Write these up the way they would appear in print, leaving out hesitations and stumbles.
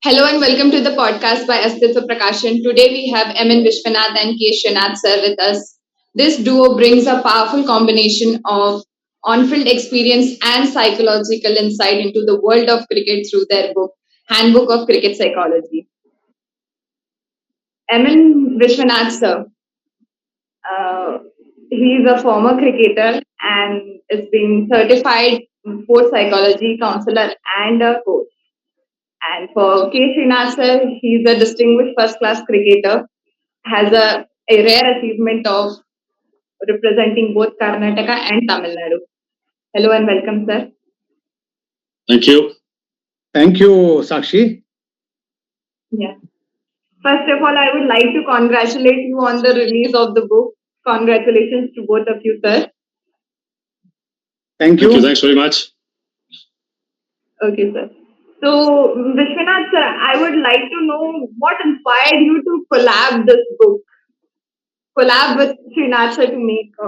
Hello and welcome to the podcast by Astitva Prakashan. Today we have MN Vishwanath and K. SRINATH sir with us. This duo brings a powerful combination of on-field experience and psychological insight into the world of cricket through their book, Handbook of Cricket Psychology. MN Vishwanath sir, uh, he is a former cricketer and is being certified sports psychology counselor and a coach. And for K. Srinath sir, he's a distinguished first-class cricketer, has a rare achievement of representing both Karnataka and Tamil Nadu. Hello and welcome, sir. Thank you. Thank you, Sakshi. Yeah. First of all, I would like to congratulate you on the release of the book. Congratulations to both of you, sir. Thank you. Thanks very much. Okay, sir. So, Vishwanath sir, I would like to know what inspired you to collab this book, collab with Srinath sir to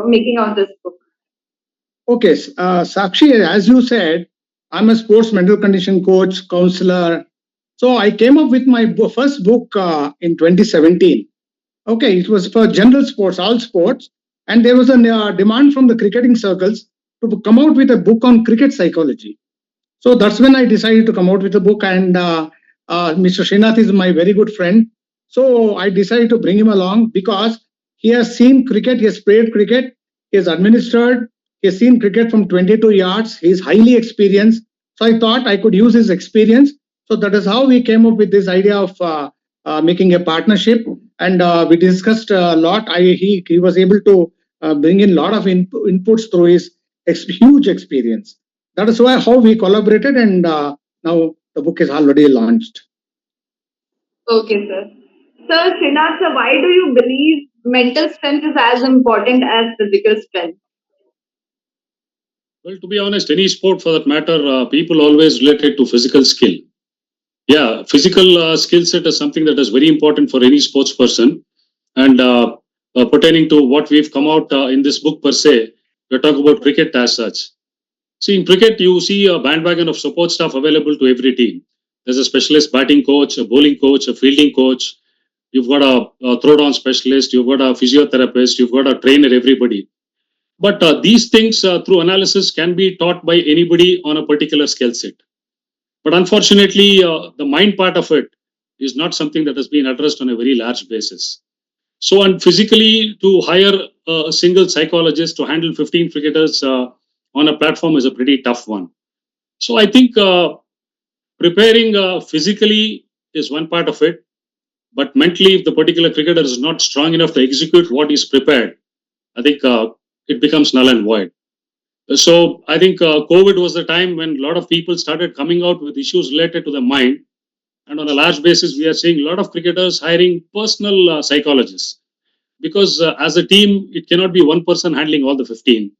making of this book. Okay, Sakshi, as you said, I'm a sports mental condition coach, counselor. So I came up with my first book in 2017. Okay, it was for general sports, all sports. And there was a demand from the cricketing circles to come out with a book on cricket psychology. So that's when I decided to come out with a book. And Mr. Srinath is my very good friend. So I decided to bring him along because he has seen cricket, he has played cricket, he has administered, he has seen cricket from 22 yards, he is highly experienced. So I thought I could use his experience. So that is how we came up with this idea of making a partnership. And we discussed a lot. He was able to bring in a lot of inputs through his huge experience. That is why how we collaborated, and now the book is already launched. Okay, sir. Sir, Srinath, sir, why do you believe mental strength is as important as physical strength? Well, to be honest, any sport for that matter, people always relate it to physical skill. Yeah, physical skill set is something that is very important for any sports person. And pertaining to what we've come out in this book per se, we're talking about cricket as such. See, in cricket, you see a bandwagon of support staff available to every team. There's a specialist batting coach, a bowling coach, a fielding coach. You've got a throwdown specialist. You've got a physiotherapist. You've got a trainer, everybody. But these things through analysis can be taught by anybody on a particular skill set. But unfortunately, the mind part of it is not something that has been addressed on a very large basis. So, and physically, to hire a single psychologist to handle 15 cricketers on a platform is a pretty tough one. So, I think preparing physically is one part of it. But mentally, if the particular cricketer is not strong enough to execute what is prepared, I think it becomes null and void. So I think COVID was the time when a lot of people started coming out with issues related to the mind. And on a large basis, we are seeing a lot of cricketers hiring personal psychologists because as a team, it cannot be one person handling all the 15.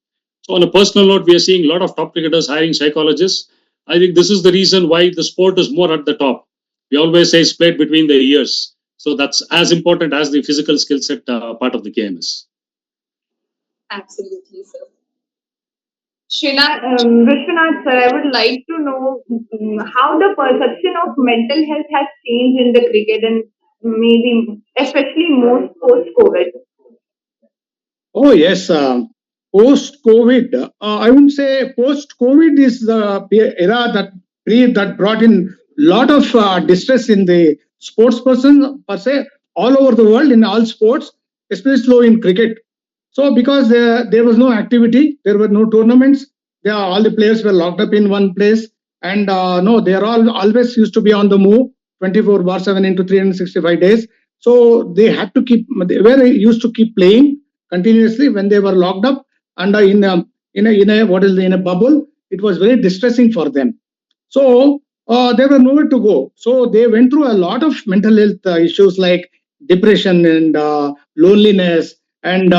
So on a personal note, we are seeing a lot of top cricketers hiring psychologists. I think this is the reason why the sport is more at the top. We always say split between the ears. So that's as important as the physical skill set part of the game is. Absolutely, sir. Vishwanath, sir, I would like to know how the perception of mental health has changed in the cricket and maybe especially most post-COVID. Oh, yes. Post COVID, I wouldn't say post COVID is the era that brought in a lot of distress in the sports person per se all over the world in all sports, especially in cricket. So because there was no activity, there were no tournaments. All the players were locked up in one place, and no, they are all always used to be on the move, 24/7 into 365 days. So they had to they were used to keep playing continuously when they were locked up and in a bubble. It was very distressing for them. So they were nowhere to go. So they went through a lot of mental health issues like depression and loneliness, and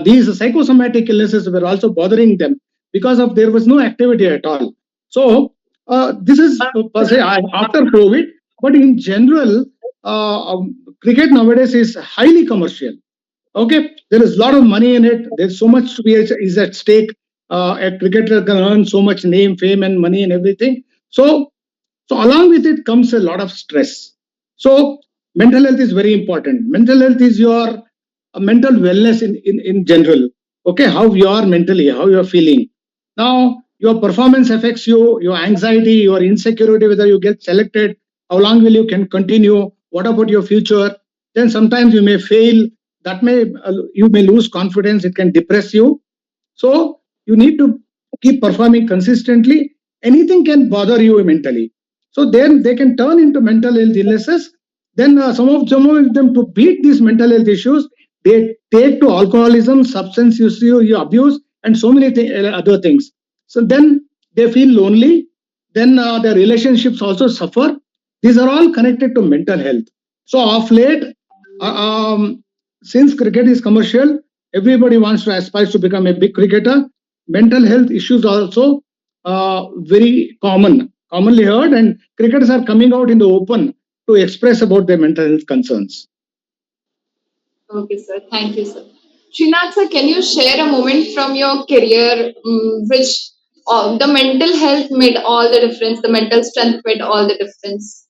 these psychosomatic illnesses were also bothering them because of there was no activity at all. So this is per se after COVID, but in general, cricket nowadays is highly commercial. Okay, there is a lot of money in it. There's so much to be is at stake. A cricketer can earn so much name, fame, and money and everything. So So along with it comes a lot of stress. So mental health is very important. Mental health is your mental wellness in general. Okay, how you are mentally, how you are feeling. Now your performance affects you, your anxiety, your insecurity, whether you get selected, how long will you can continue, what about your future. Then sometimes you may fail, that may you may lose confidence, it can depress you. So you need to keep performing consistently. Anything can bother you mentally. So then they can turn into mental health illnesses. Then some of them, to beat these mental health issues, they take to alcoholism, substance use, you abuse, and so many other things. So then they feel lonely. Then their relationships also suffer. These are all connected to mental health. So of late, uh, um, since cricket is commercial, everybody wants to aspire to become a big cricketer. Mental health issues are also very commonly heard, and cricketers are coming out in the open to express about their mental health concerns. Okay, sir. Thank you, sir. Srinath, sir, can you share a moment from your career which the mental health made all the difference, the mental strength made all the difference?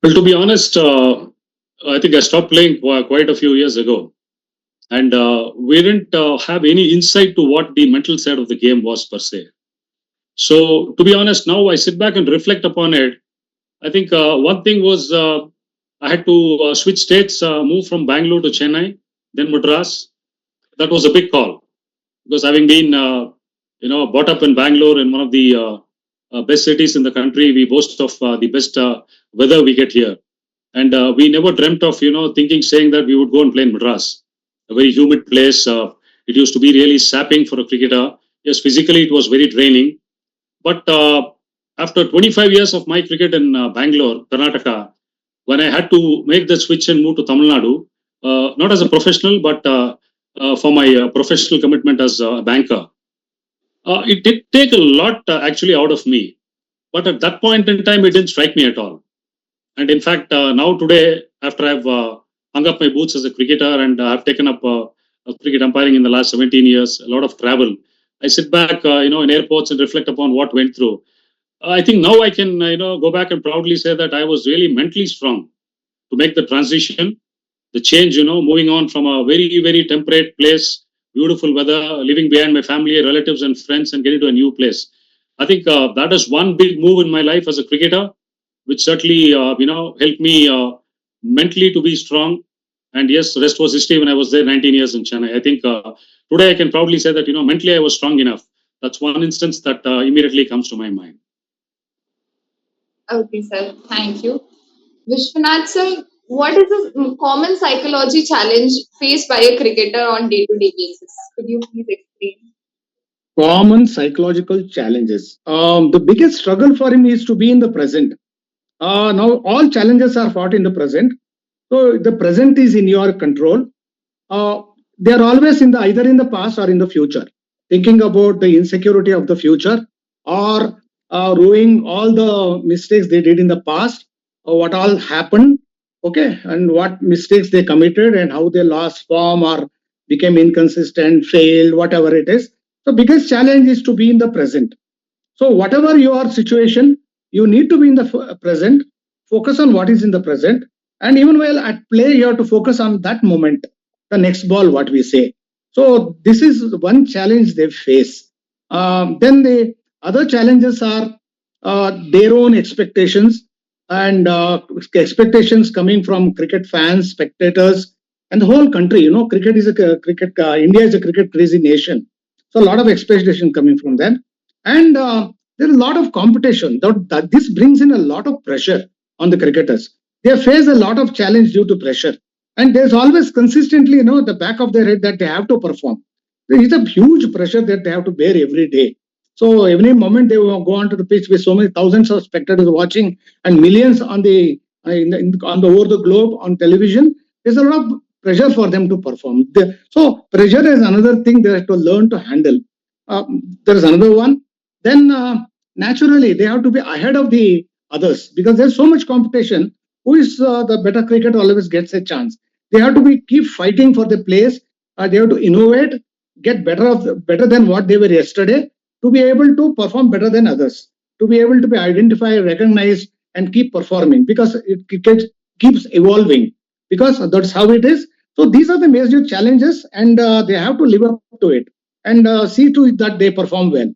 Well, to be honest, I think I stopped playing quite a few years ago, and we didn't have any insight to what the mental side of the game was per se. So, to be honest, now I sit back and reflect upon it. I think one thing was I had to switch states, move from Bangalore to Chennai, then Madras. That was a big call because having been, brought up in Bangalore, in one of the best cities in the country, we boast of the best weather we get here, and we never dreamt of, thinking, saying that we would go and play in Madras, a very humid place. It used to be really sapping for a cricketer. Yes, physically it was very draining, but after 25 years of my cricket in Bangalore, Karnataka, when I had to make the switch and move to Tamil Nadu, not as a professional, but for my professional commitment as a banker, it did take a lot actually out of me. But at that point in time, it didn't strike me at all. And in fact, now today, after I've hung up my boots as a cricketer and I've taken up cricket umpiring in the last 17 years, a lot of travel, I sit back, in airports and reflect upon what went through. I think now I can, go back and proudly say that I was really mentally strong to make the transition, the change, moving on from a very, very temperate place, beautiful weather, living behind my family, relatives, and friends, and getting to a new place. I think that is one big move in my life as a cricketer, which certainly, helped me mentally to be strong. And yes, the rest was history when I was there 19 years in Chennai. I think today I can proudly say that, mentally I was strong enough. That's one instance that immediately comes to my mind. Okay, sir. Thank you. Vishwanath, sir, what is a common psychology challenge faced by a cricketer on day-to-day basis? Could you please explain? Common psychological challenges. The biggest struggle for him is to be in the present. Now, all challenges are fought in the present. So the present is in your control. Uh, they are always in the either in the past or in the future. Thinking about the insecurity of the future, or ruining all the mistakes they did in the past, or what all happened, okay, and what mistakes they committed and how they lost form or became inconsistent, failed, whatever it is. The biggest challenge is to be in the present. So, whatever your situation, you need to be in the present, focus on what is in the present, and even while at play, you have to focus on that moment, the next ball, what we say. So, this is one challenge they face. Then the other challenges are their own expectations, and expectations coming from cricket fans, spectators, and the whole country. Cricket is a cricket. India is a cricket crazy nation, so a lot of expectation coming from them, and there is a lot of competition. This brings in a lot of pressure on the cricketers. They face a lot of challenge due to pressure, and there's always consistently, the back of their head that they have to perform. There is a huge pressure that they have to bear every day. So every moment they will go onto the pitch with so many thousands of spectators watching and millions on the, on the over the globe on television. There's a lot of pressure for them to perform. So pressure is another thing they have to learn to handle. There is another one. Then naturally they have to be ahead of the others because there's so much competition. Who is the better cricketer always gets a chance. They have to be keep fighting for the place. They have to innovate, get better than what they were yesterday, to be able to perform better than others, to be able to be identified, recognized, and keep performing, because keeps evolving, because that's how it is. So these are the major challenges, and they have to live up to it, and see to it that they perform well.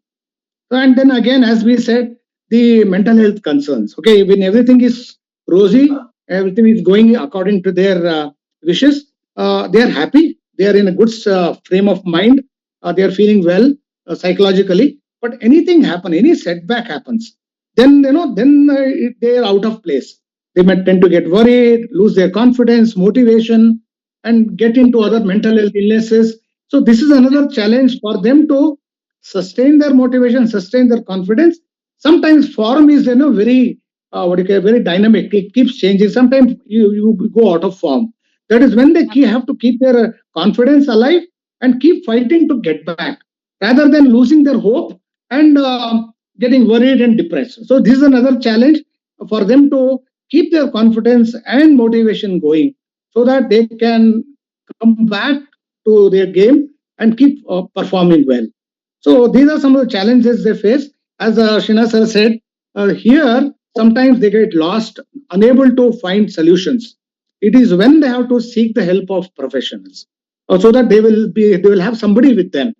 And then again, as we said, the mental health concerns. Okay, when everything is rosy, everything is going according to their wishes, they are happy, they are in a good frame of mind, they are feeling well psychologically. But anything happen, any setback happens, then they are out of place. They might tend to get worried, lose their confidence, motivation, and get into other mental health illnesses. So this is another challenge for them to sustain their motivation, sustain their confidence. Sometimes form is very very dynamic. It keeps changing. Sometimes you go out of form. That is when they have to keep their confidence alive and keep fighting to get back, rather than losing their hope and getting worried and depressed. So this is another challenge for them to keep their confidence and motivation going, so that they can come back to their game and keep performing well. So these are some of the challenges they face. As Shina sir said, here sometimes they get lost, unable to find solutions. It is when they have to seek the help of professionals, so that they will have somebody with them.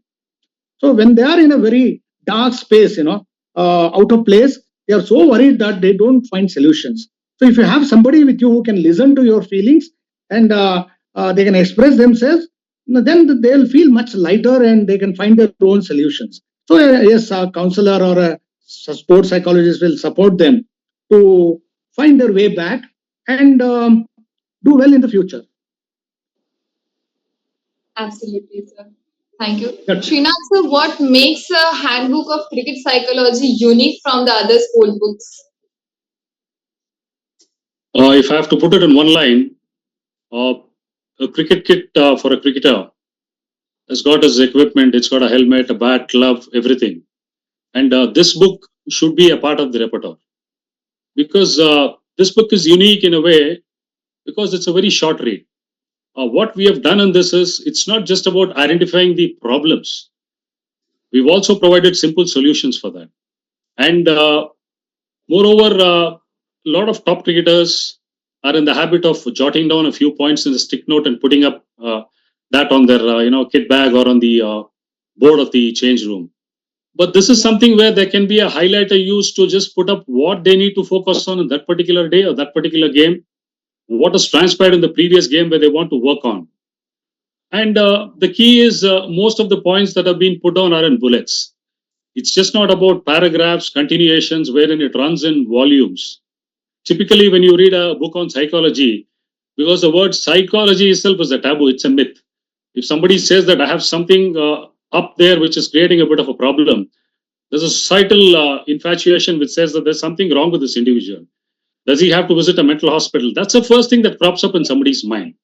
So when they are in a very dark space, out of place, they are so worried that they don't find solutions. So if you have somebody with you who can listen to your feelings, and they can express themselves, then they'll feel much lighter and they can find their own solutions. So yes, a counselor or a sports psychologist will support them to find their way back and do well in the future. Absolutely, sir. Thank you. That- Srinath, sir, what makes a handbook of cricket psychology unique from the other sport books? If I have to put it in one line, uh, a cricket kit for a cricketer has got his equipment, it's got a helmet, a bat, glove, everything. And this book should be a part of the repertoire, because this book is unique in a way because it's a very short read. What we have done in this is it's not just about identifying the problems, we've also provided simple solutions for that. And moreover, a lot of top cricketers are in the habit of jotting down a few points in the stick note and putting up that on their kit bag or on the board of the change room. But this is something where there can be a highlighter used to just put up what they need to focus on in that particular day or that particular game, what has transpired in the previous game where they want to work on. And the key is most of the points that have been put down are in bullets. It's just not about paragraphs, continuations, wherein it runs in volumes. Typically, when you read a book on psychology, because the word psychology itself is a taboo, it's a myth. If somebody says that I have something up there which is creating a bit of a problem, there's a societal infatuation which says that there's something wrong with this individual. Does he have to visit a mental hospital? That's the first thing that crops up in somebody's mind.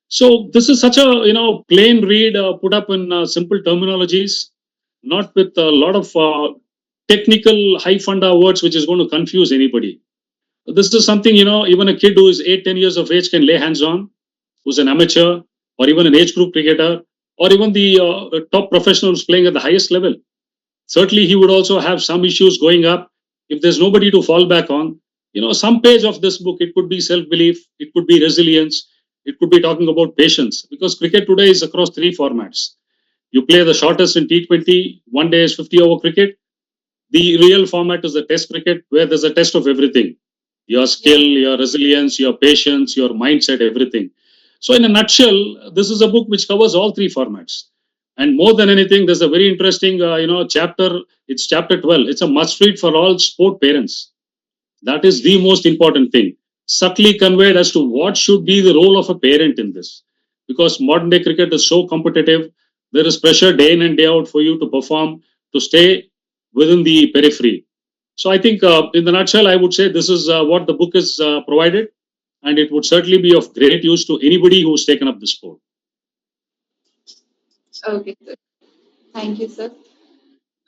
So this is such a plain read, put up in simple terminologies, not with a lot of technical high funda words which is going to confuse anybody. This is something even a kid who is 8-10 years of age can lay hands on, who's an amateur or even an age group cricketer, or even the top professionals playing at the highest level. Certainly he would also have some issues going up. If there's nobody to fall back on, some page of this book, it could be self-belief, it could be resilience, it could be talking about patience, because cricket today is across 3 formats. You play the shortest in T20, one day is 50-over cricket. The real format is the test cricket, where there's a test of everything: your skill, your resilience, your patience, your mindset, everything. So in a nutshell, this is a book which covers all 3 formats. And more than anything, there's a very interesting chapter. It's chapter 12. It's a must read for all sport parents. That is the most important thing, subtly conveyed as to what should be the role of a parent in this. Because modern day cricket is so competitive, there is pressure day in and day out for you to perform, to stay within the periphery. So I think, in the nutshell, I would say this is what the book is provided, and it would certainly be of great use to anybody who's taken up the sport. Okay, sir. Thank you, sir.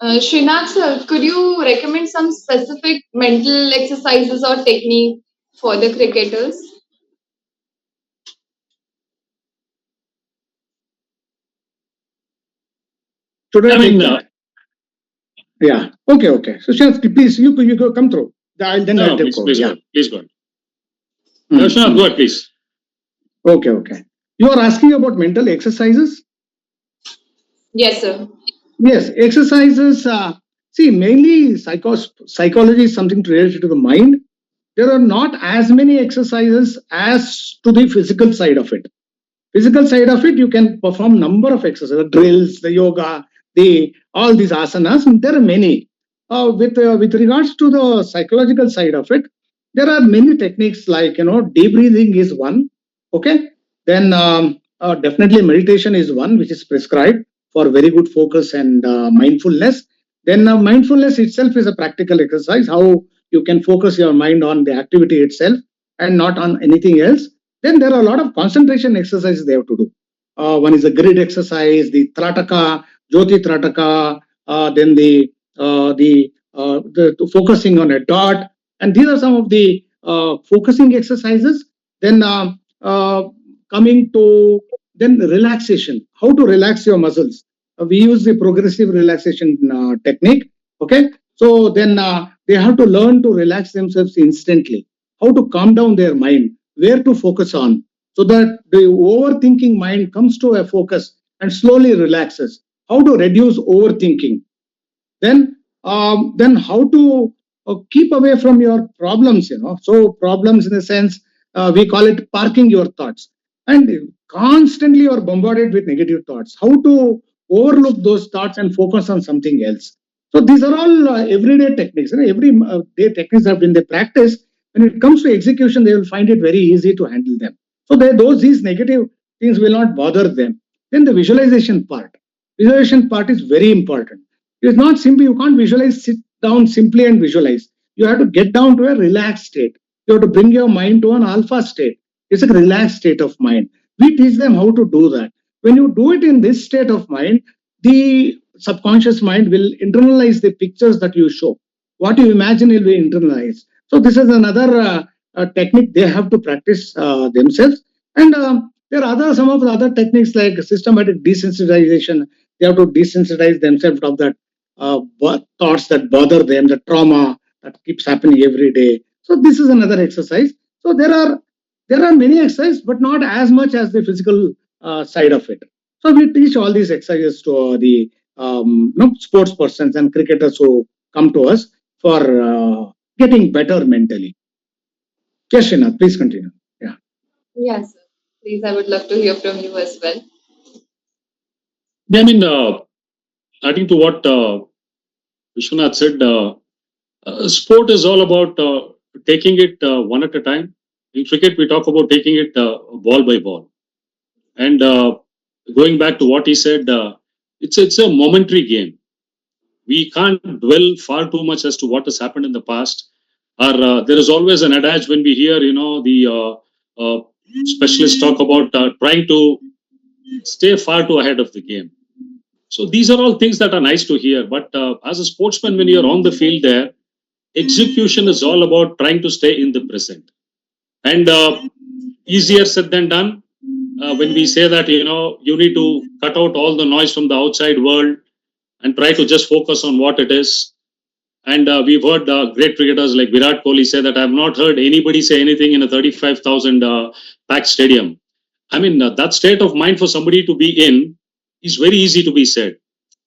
Srinath, sir, could you recommend some specific mental exercises or technique for the cricketers? Should I I take mean, that? Yeah. Okay. So Srinath, please, you go come through. Then I'll No, take please, over. please go Yeah. ahead. Please go ahead. Srinath, Hmm. go ahead, please. Okay. You are asking about mental exercises? Yes, sir. Yes, exercises. See, mainly psychology is something related to the mind. There are not as many exercises as to the physical side of it. Physical side of it, you can perform number of exercises, the drills, the yoga, the all these asanas. There are many. With regards to the psychological side of it, there are many techniques like deep breathing is one. Okay, then definitely meditation is one which is prescribed for very good focus and mindfulness. Then mindfulness itself is a practical exercise. How you can focus your mind on the activity itself and not on anything else. Then there are a lot of concentration exercises they have to do. One is the grid exercise, the Trataka, Jyoti Trataka, then the focusing on a dot, and these are some of the focusing exercises. Then coming to then relaxation, how to relax your muscles. We use the progressive relaxation technique. Okay, so then they have to learn to relax themselves instantly. How to calm down their mind, where to focus on, so that the overthinking mind comes to a focus and slowly relaxes. How to reduce overthinking. Then how to keep away from your problems. So problems in the sense we call it parking your thoughts, and constantly you are bombarded with negative thoughts. How to overlook those thoughts and focus on something else. So these are all everyday techniques. Every day techniques have been they practice. When it comes to execution, they will find it very easy to handle them. So these negative things will not bother them. Then the visualization part. Visualization part is very important. It's not simple. You can't visualize, sit down simply and visualize. You have to get down to a relaxed state. You have to bring your mind to an alpha state. It's a relaxed state of mind. We teach them how to do that. When you do it in this state of mind, the subconscious mind will internalize the pictures that you show. What you imagine will be internalized. So this is another technique they have to practice themselves. And there are some of the other techniques like systematic desensitization. They have to desensitize themselves of that thoughts that bother them, the trauma that keeps happening every day. So this is another exercise. So there are many exercises, but not as much as the physical side of it. So we teach all these exercises to the sports persons and cricketers who come to us for getting better mentally. Yes, Srinath, please continue. Yeah. Yes, sir. Please, I would love to hear from you as well. Yeah, I mean, adding to what Vishwanath said, sport is all about taking it one at a time. In cricket, we talk about taking it ball by ball. And going back to what he said, it's a momentary game. We can't dwell far too much as to what has happened in the past. Or there is always an adage when we hear, the specialists talk about trying to stay far too ahead of the game. So these are all things that are nice to hear. But as a sportsman, when you're on the field there, execution is all about trying to stay in the present. And easier said than done. When we say that, you need to cut out all the noise from the outside world and try to just focus on what it is. And we've heard great cricketers like Virat Kohli say that I have not heard anybody say anything in a 35,000 packed stadium. I mean, that state of mind for somebody to be in is very easy to be said.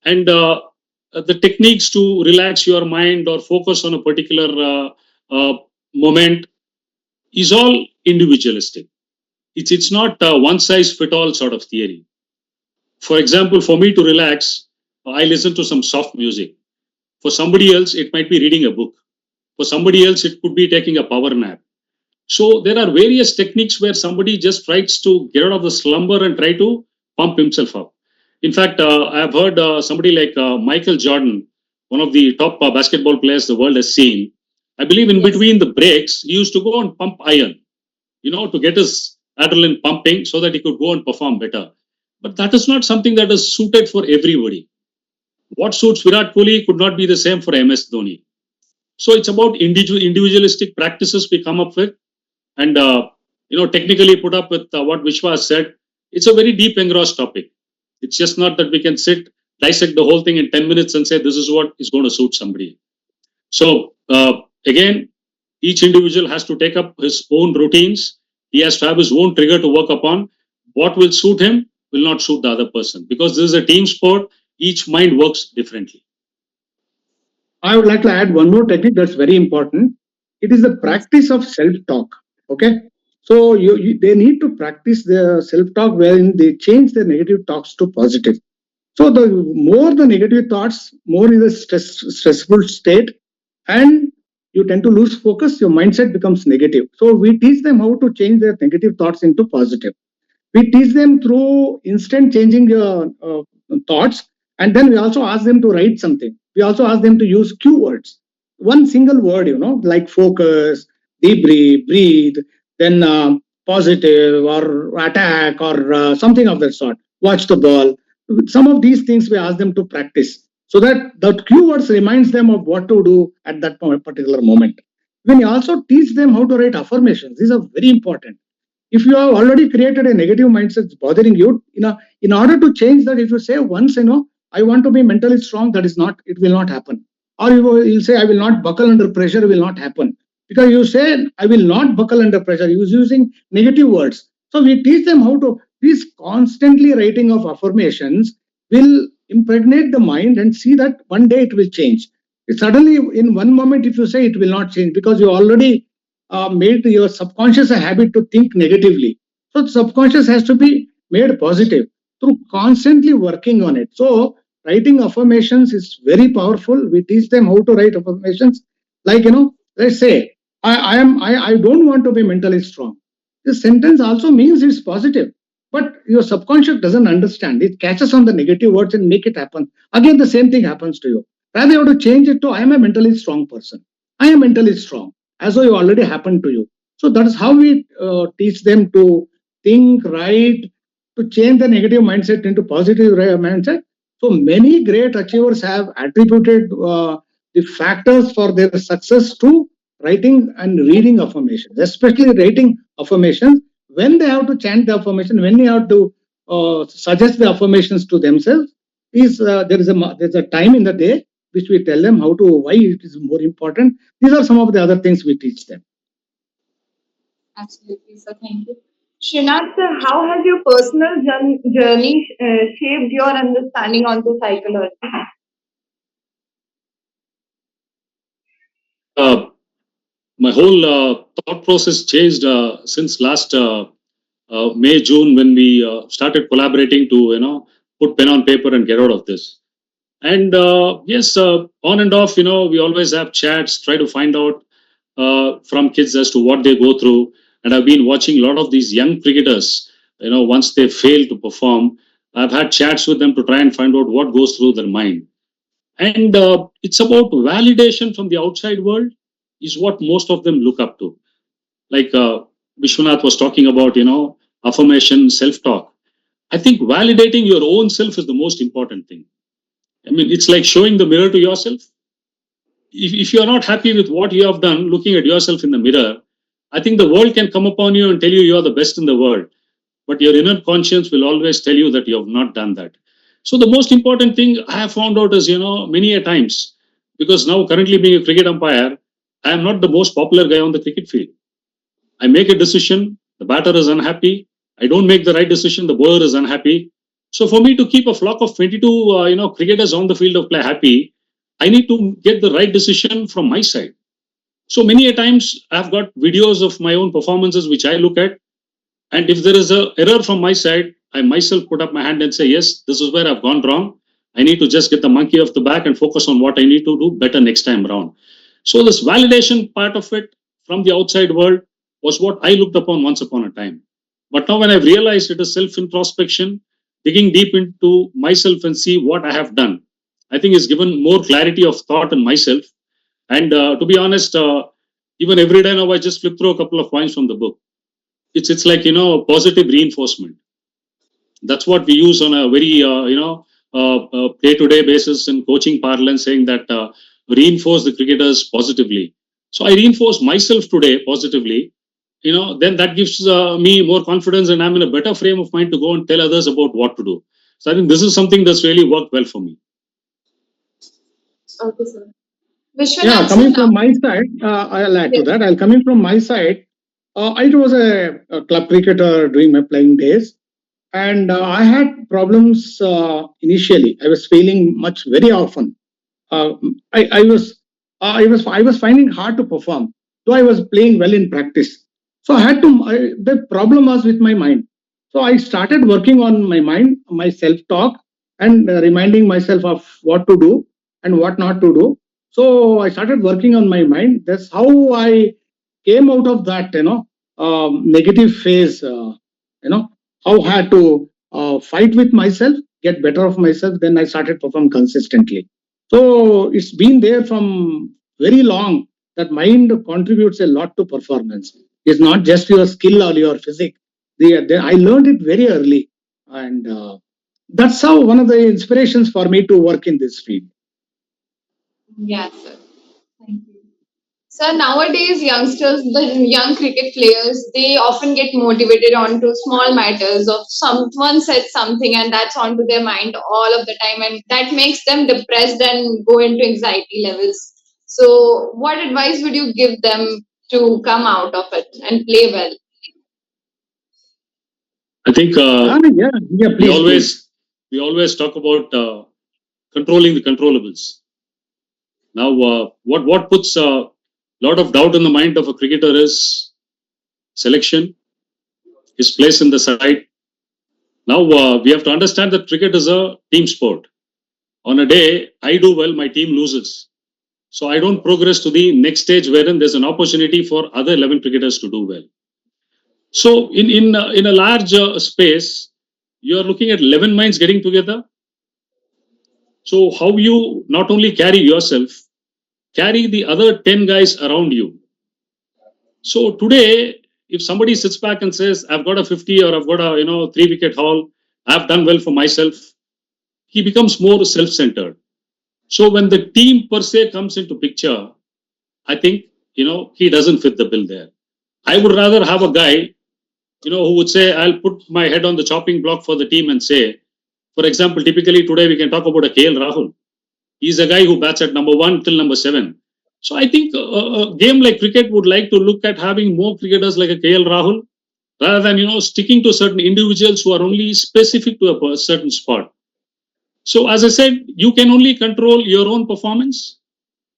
And the techniques to relax your mind or focus on a particular moment is all individualistic. It's not one size fit all sort of theory. For example, for me to relax, I listen to some soft music. For somebody else, it might be reading a book. For somebody else, it could be taking a power nap. So there are various techniques where somebody just tries to get out of the slumber and try to pump himself up. In fact, I've heard somebody like Michael Jordan, one of the top basketball players the world has seen. I believe in Yes. between the breaks, he used to go and pump iron, to get his adrenaline pumping so that he could go and perform better. But that is not something that is suited for everybody. What suits Virat Kohli could not be the same for MS Dhoni. So it's about individualistic practices we come up with, and technically put up with what Vishwa said. It's a very deep engrossed topic. It's just not that we can sit, dissect the whole thing in 10 minutes and say this is what is going to suit somebody. So again, each individual has to take up his own routines. He has to have his own trigger to work upon. What will suit him will not suit the other person, because this is a team sport. Each mind works differently. I would like to add one more technique that's very important. It is the practice of self-talk. Okay, so they need to practice their self-talk wherein they change their negative thoughts to positive. So the more the negative thoughts, more is a stressful state, and you tend to lose focus. Your mindset becomes negative. So we teach them how to change their negative thoughts into positive. We teach them through instant changing thoughts, and then we also ask them to write something. We also ask them to use keywords, one single word, like focus, debrief, breathe, then positive or attack or something of that sort. Watch the ball. Some of these things we ask them to practice, so that the keywords reminds them of what to do at that particular moment. We also teach them how to write affirmations. These are very important. If you have already created a negative mindset bothering you, in order to change that, if you say once, I want to be mentally strong, that is not, it will not happen. Or you'll say, I will not buckle under pressure, will not happen. Because you say, I will not buckle under pressure, you using negative words. So we teach them how to, this constantly writing of affirmations will impregnate the mind and see that one day it will change. It suddenly, in one moment, if you say it will not change, because you already made your subconscious a habit to think negatively. So the subconscious has to be made positive through constantly working on it. So writing affirmations is very powerful. We teach them how to write affirmations. Like, let's say, I don't want to be mentally strong. This sentence also means it's positive, but your subconscious doesn't understand. It catches on the negative words and make it happen. Again, the same thing happens to you. Rather, you have to change it to, I am a mentally strong person. I am mentally strong, as though it already happened to you. So that is how we teach them to think, write, to change the negative mindset into positive mindset. So many great achievers have attributed the factors for their success to writing and reading affirmations, especially writing affirmations. When they have to chant the affirmation, when they have to suggest the affirmations to themselves, there's a time in the day which we tell them how to, why it is more important. These are some of the other things we teach them. Absolutely, sir. Thank you. Srinath, sir, how has your personal journey shaped your understanding onto psychology? Uh, my whole thought process changed since last May, June, when we started collaborating to, put pen on paper and get out of this. And yes, on and off, we always have chats, try to find out from kids as to what they go through. And I've been watching a lot of these young cricketers, once they fail to perform, I've had chats with them to try and find out what goes through their mind. And it's about validation from the outside world is what most of them look up to. Like Vishwanath was talking about, affirmation, self-talk. I think validating your own self is the most important thing. I mean, it's like showing the mirror to yourself. If you're not happy with what you have done, looking at yourself in the mirror, I think the world can come upon you and tell you you're the best in the world. But your inner conscience will always tell you that you have not done that. So the most important thing I have found out is, many a times, because now currently being a cricket umpire, I am not the most popular guy on the cricket field. I make a decision, the batter is unhappy. I don't make the right decision, the bowler is unhappy. So for me to keep a flock of 22, cricketers on the field of play happy, I need to get the right decision from my side. So many a times I've got videos of my own performances which I look at, and if there is an error from my side, I myself put up my hand and say, yes, this is where I've gone wrong. I need to just get the monkey off the back and focus on what I need to do better next time around. So this validation part of it from the outside world was what I looked upon once upon a time. But now when I've realized it is self-introspection, digging deep into myself and see what I have done, I think it's given more clarity of thought in myself. And to be honest, even every day now I just flip through a couple of points from the book. It's like, positive reinforcement. That's what we use on a very, day-to-day basis in coaching parlance, saying that reinforce the cricketers positively. So I reinforce myself today positively, then that gives me more confidence and I'm in a better frame of mind to go and tell others about what to do. So I think this is something that's really worked well for me. Okay, sir. Yeah, Vishwanath, sir, coming now. from my side, I'll add to Yes. that. I'll coming from my side. I was a club cricketer during my playing days, and I had problems initially. I was failing much very often. Uh, I was finding hard to perform, though I was playing well in practice. So the problem was with my mind. So I started working on my mind, my self-talk, and reminding myself of what to do and what not to do. So I started working on my mind. That's how I came out of that, negative phase. How I had to fight with myself, get better of myself. Then I started perform consistently. So it's been there from very long that mind contributes a lot to performance. It's not just your skill or your physique. I learned it very early, and that's how one of the inspirations for me to work in this field. Yes, sir. Thank you. So nowadays, youngsters, the young cricket players, they often get motivated onto small matters of someone said something and that's onto their mind all of the time, and that makes them depressed and go into anxiety levels. So, what advice would you give them to come out of it and play well? I think Yeah, yeah, we please, please. always talk about controlling the controllables. Now, what puts a lot of doubt in the mind of a cricketer is selection, his place in the side. Now, we have to understand that cricket is a team sport. On a day I do well, my team loses. So I don't progress to the next stage wherein there's an opportunity for other 11 cricketers to do well. So in a large space, you are looking at 11 minds getting together. So how you not only carry yourself, carry the other 10 guys around you. So today, if somebody sits back and says, I've got a 50 or I've got a 3-wicket haul, I've done well for myself, he becomes more self-centered. So when the team per se comes into picture, I think he doesn't fit the bill there. I would rather have a guy who would say, I'll put my head on the chopping block for the team and say, for example, typically today we can talk about a KL Rahul. He's a guy who bats at number 1 till number 7. So I think a game like cricket would like to look at having more cricketers like a KL Rahul rather than sticking to certain individuals who are only specific to a certain spot. So as I said, you can only control your own performance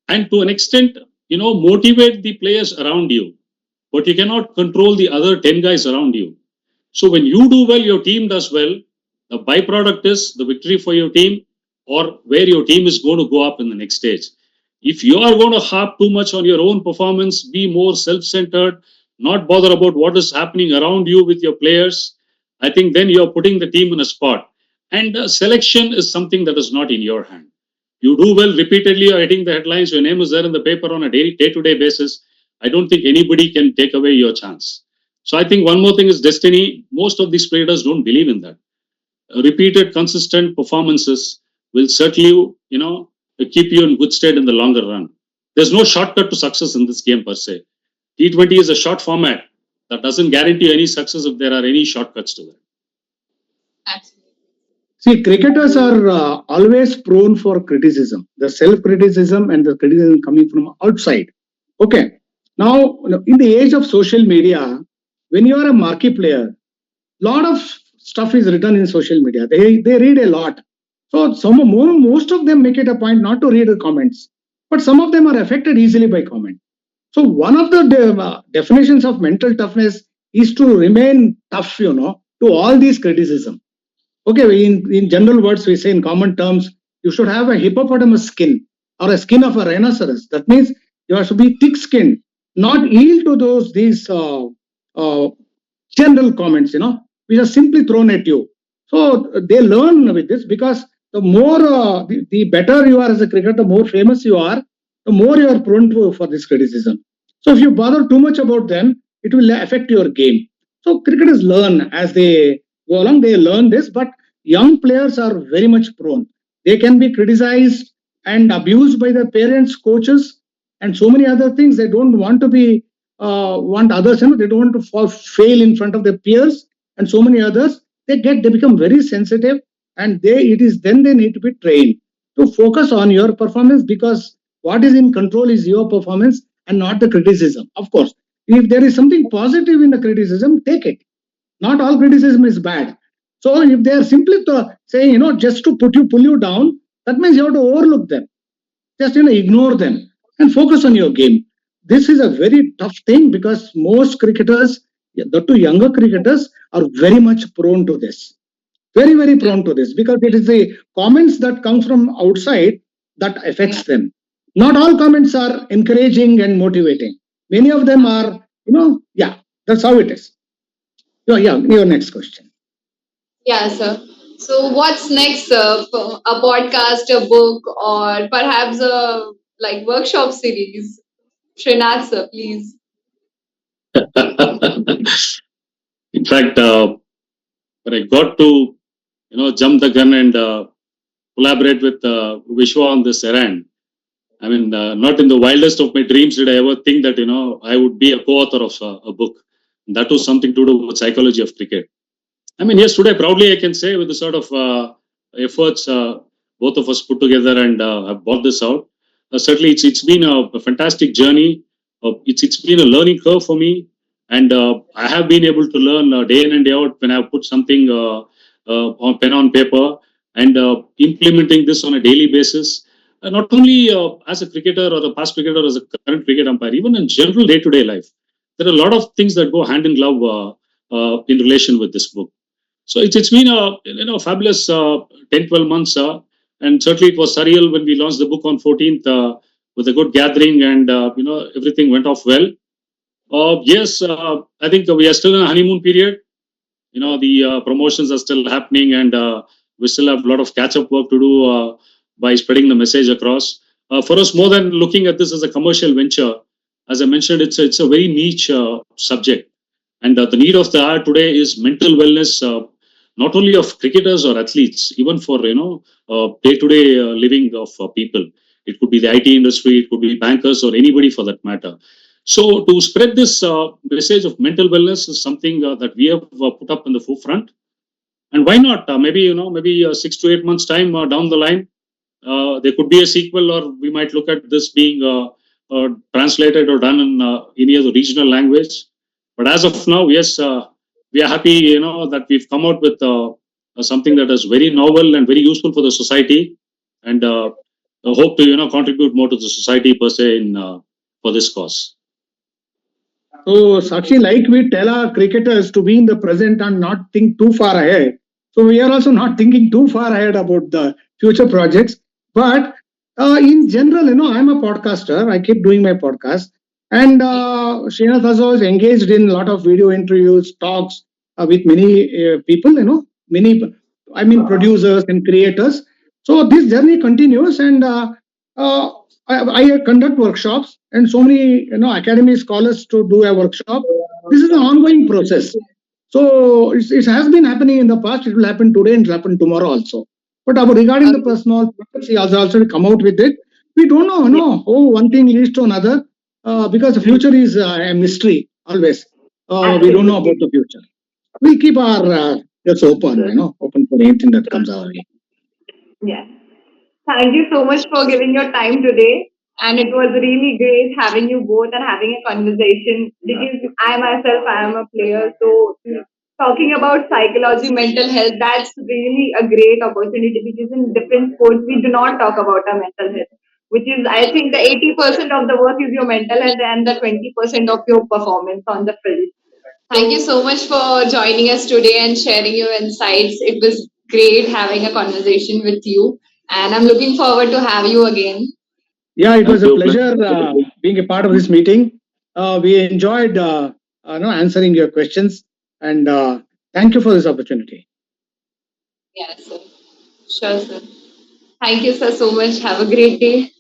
and to an extent, motivate the players around you, but you cannot control the other 10 guys around you. So when you do well, your team does well. The byproduct is the victory for your team or where your team is going to go up in the next stage. If you are going to harp too much on your own performance, be more self-centered, not bother about what is happening around you with your players, I think then you're putting the team in a spot. And selection is something that is not in your hand. You do well repeatedly, you're hitting the headlines, your name is there in the paper on a day-to-day basis. I don't think anybody can take away your chance. So I think one more thing is destiny. Most of these players don't believe in that. Repeated, consistent performances will certainly, keep you in good stead in the longer run. There's no shortcut to success in this game per se. T20 is a short format that doesn't guarantee any success if there are any shortcuts to that. Absolutely. See, cricketers are always prone for criticism, the self-criticism and the criticism coming from outside. Okay. Now, in the age of social media, when you are a marquee player, lot of stuff is written in social media. They read a lot. So most of them make it a point not to read the comments, but some of them are affected easily by comment. So one of the definitions of mental toughness is to remain tough, to all these criticism. Okay, in general words, we say in common terms, you should have a hippopotamus skin or a skin of a rhinoceros. That means you have to be thick skinned, not yield to these uh, general comments, which are simply thrown at you. So they learn with this because the more, the better you are as a cricketer, the more famous you are, the more you are prone for this criticism. So if you bother too much about them, it will affect your game. So cricketers learn as they go along, they learn this, but young players are very much prone. They can be criticized and abused by their parents, coaches, and so many other things. They don't want to be want others, they don't want to fail in front of their peers and so many others. They become very sensitive and it is then they need to be trained to focus on your performance, because what is in control is your performance and not the criticism. Of course, if there is something positive in the criticism, take it. Not all criticism is bad. So if they are simply saying, just to pull you down, that means you have to overlook them. Just ignore them and focus on your game. This is a very tough thing, because most cricketers, the two younger cricketers, are very much prone to this. Very, very prone to this, because it is the comments that come from outside that affects them. Not all comments are encouraging and motivating. Many of them are, yeah, that's how it is. Yeah, your next question. Yeah, sir. So what's next, sir? A podcast, a book, or perhaps a like workshop series? Srinath, sir, please. In fact, when I got to jump the gun and collaborate with Vishwa on this errand, I mean, not in the wildest of my dreams did I ever think that I would be a co-author of a book. And that was something to do with psychology of cricket. I mean, yes, today proudly I can say with the sort of efforts both of us put together and have brought this out. Certainly, it's been a fantastic journey. It's been a learning curve for me, and I have been able to learn day in and day out when I have put something on pen on paper and implementing this on a daily basis. Not only as a cricketer or a past cricketer, as a current cricket umpire, even in general day to day life, there are a lot of things that go hand in glove in relation with this book. So it's been a fabulous 10-12 months, and certainly it was surreal when we launched the book on 14th with a good gathering, and everything went off well. Yes, I think we are still in a honeymoon period. The promotions are still happening, and we still have a lot of catch up work to do by spreading the message across. For us, more than looking at this as a commercial venture, as I mentioned, it's a very niche subject, and the need of the hour today is mental wellness, not only of cricketers or athletes, even for day-to-day living of people. It could be the IT industry, it could be bankers, or anybody for that matter. So to spread this message of mental wellness is something that we have put up in the forefront. And why not? Maybe 6 to 8 months time down the line, there could be a sequel, or we might look at this being translated or done in any other regional language. But as of now, yes, we are happy, that we've come out with something that is very novel and very useful for the society, and hope to contribute more to the society per se in for this cause. So, Sakshi, like we tell our cricketers to be in the present and not think too far ahead. So, we are also not thinking too far ahead about the future projects. But in general, I'm a podcaster. I keep doing my podcast. And Srinath has always engaged in a lot of video interviews, talks with many people, producers and creators. So, this journey continues. And uh, I conduct workshops, and so many academy scholars to do a workshop. This is an ongoing process. So it has been happening in the past. It will happen today and it will happen tomorrow also. But regarding the personal projects, he has also come out with it. We don't know, one thing leads to another, because the future is a mystery always. We don't know about the future. We keep our ears open, open for anything that comes our way. Yes. Thank you so much for giving your time today. And it was really great having you both and having a conversation, because I am a player. So talking about psychology, mental health, that's really a great opportunity, because in different sports, we do not talk about our mental health, which is, I think, the 80% of the work is your mental health and the 20% of your performance on the field. Thank you so much for joining us today and sharing your insights. It was great having a conversation with you, and I'm looking forward to have you again. Yeah, it Thank was a you. pleasure being a part of this meeting. We enjoyed answering your questions, and thank you for this opportunity. Yes, sir. Sure, sir. Thank you, sir, so much. Have a great day.